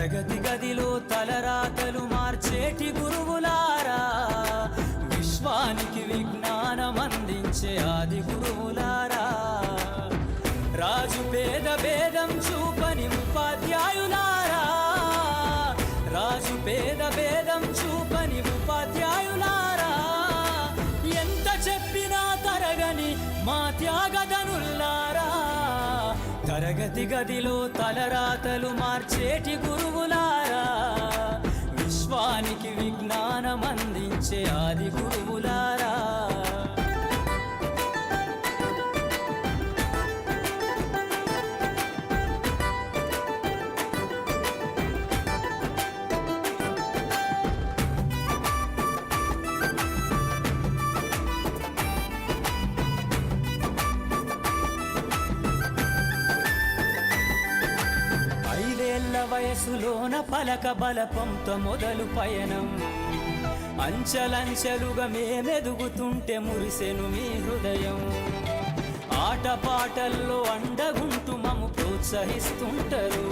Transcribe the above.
తరగతి గదిలో తలరాతలు మార్చేటి గురువులారా, విశ్వానికి విజ్ఞానం అందించే ఆది గురువులారా, రాజు పేద భేదం చూపని ఉపాధ్యాయులారా, రాజు పేద భేదం చూపని ఉపాధ్యాయులారా, ఎంత చెప్పినా తరగని మా త్యాగధనుల్లారా, తరగతి గదిలో తలరాతలు మార్చేటి గురువులారా, విశ్వానికి విజ్ఞానం అందించే ఆది గురువులారా. వయసులోన పలక బలపంతో మొదలు పయనం, అంచెలంచెలుగా మేమెదుగుతుంటే మురిసెను మీ హృదయం, ఆటపాటల్లో అండగుంటూ మమ్ము ప్రోత్సహిస్తుంటారు.